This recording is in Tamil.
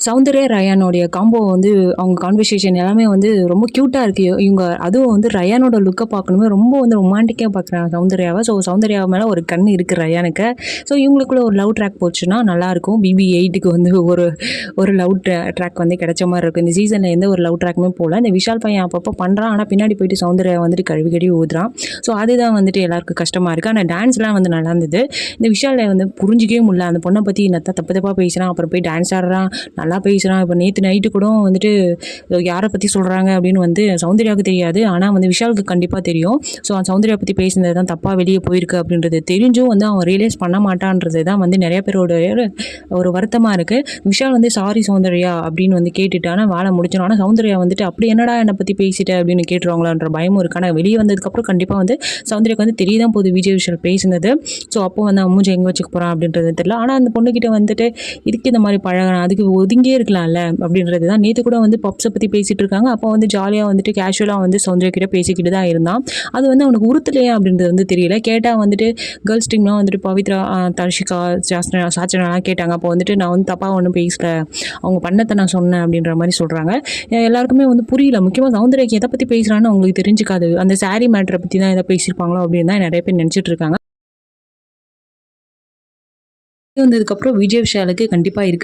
சௌந்தர்யா ரயானோடைய காம்போ வந்து அவங்க கான்வர்சேஷன் எல்லாமே வந்து ரொம்ப க்யூட்டாக இருக்குது. இவங்க அதுவும் வந்து ரயானோட லுக்கை பார்க்கணுமே ரொம்ப வந்து ரொமான்டிக்காக பார்க்குறாங்க சௌந்தர்யாவை. ஸோ சௌந்தர்யா மேலே ஒரு கண் இருக்குது ரயானுக்கு. ஸோ இவங்களுக்குள்ள ஒரு லவ் ட்ராக் போச்சுன்னா நல்லாயிருக்கும். BB8க்கு வந்து ஒரு ஒரு லவ் ட்ராக் வந்து கிடைச்ச மாதிரி இருக்கும். இந்த சீசனில் எந்த ஒரு லவ் ட்ராக்குமே போகல. இந்த விஷால் பையன் அப்பப்போ பண்ணுறான், ஆனால் பின்னாடி போயிட்டு சௌந்தர்யா வந்துட்டு கழுவி ஊதுறான். ஸோ அதுதான் வந்துட்டு எல்லாருக்கும் கஷ்டமாக இருக்குது. ஆனால் டான்ஸ்லாம் வந்து நல்லா இருந்தது. இந்த விஷாலை வந்து புரிஞ்சிக்கவே முடியல. அந்த பொண்ணை பற்றி நத்தா தப்பு தப்பாக பேசுகிறான், அப்புறம் போய் டான்ஸ் ஆடுறான், நல்லா பேசுகிறான். இப்போ நேற்று நைட்டு கூட வந்துட்டு யாரை பற்றி சொல்கிறாங்க அப்படின்னு வந்து சௌந்தர்யாவுக்கு தெரியாது, ஆனால் வந்து விஷாலுக்கு கண்டிப்பாக தெரியும். ஸோ சௌந்தர்யா பற்றி பேசினது தான் தப்பாக வெளியே போயிருக்கு அப்படின்றது தெரிஞ்சும் வந்து அவன் ரியலைஸ் பண்ண மாட்டான்றது தான் வந்து நிறைய பேரோட ஒரு வருத்தமாக இருக்குது. விஷால் வந்து சாரி சௌந்தர்யா அப்படின்னு வந்து கேட்டுட்டானா வாழை முடிச்சிடும். ஆனால் சௌந்தர்யா வந்துட்டு அப்படி என்னடா என்னை பற்றி பேசிட்ட அப்படின்னு கேட்டுருவாங்களான்ற பயமும் இருக்கு. ஆனால் வெளியே வந்ததுக்கப்புறம் கண்டிப்பாக வந்து சௌந்தர்யாவுக்கு வந்து தெரியதான் போகுது விஜய் விஷால் பேசினது. ஸோ அப்போ வந்து அவன் மூஞ்சி எங்கே வச்சுக்க போகிறான் அப்படின்றது தெரியல. ஆனால் அந்த பொண்ணுக்கிட்ட வந்துட்டு இதுக்கு இந்த மாதிரி பழகணும், அதுக்கு ஒதுங்கியே இருக்கலாம்ல அப்படின்றது தான். நேற்று கூட வந்து பப்ஸை பற்றி பேசிகிட்டு இருக்காங்க. அப்போ வந்து ஜாலியாக வந்துட்டு கேஷுவலாக வந்து சௌந்தர்யா கிட்ட பேசிக்கிட்டு தான் இருந்தான். அது வந்து அவனுக்கு உறுத்தலையா அப்படின்றது வந்து தெரியல. கேட்டால் வந்துட்டு கேர்ள்ஸ் டீம்லாம் வந்துட்டு பவித்ரா, தர்ஷிகா, சாச்சனாலாம் கேட்டாங்க. அப்போ வந்துட்டு நான் வந்து தப்பாக ஒன்றும் பேசல, அவங்க பண்ணத்தை நான் சொன்னேன் அப்படின்ற மாதிரி சொல்கிறாங்க. எல்லாருக்குமே வந்து புரியல. முக்கியமாக சௌந்தர்யாக்கு எதை பற்றி பேசுகிறான்னு அவங்களுக்கு தெரிஞ்சுக்காது. அந்த சாரி மேட்டரை பற்றி தான் எதை பேசியிருப்பாங்களோ அப்படின்னு தான் நிறைய பேர் நினச்சிட்டு இருக்காங்க. வந்ததுக்கப்புறம் விஜய் விஷாலுக்கு கண்டிப்பாக இருக்குது.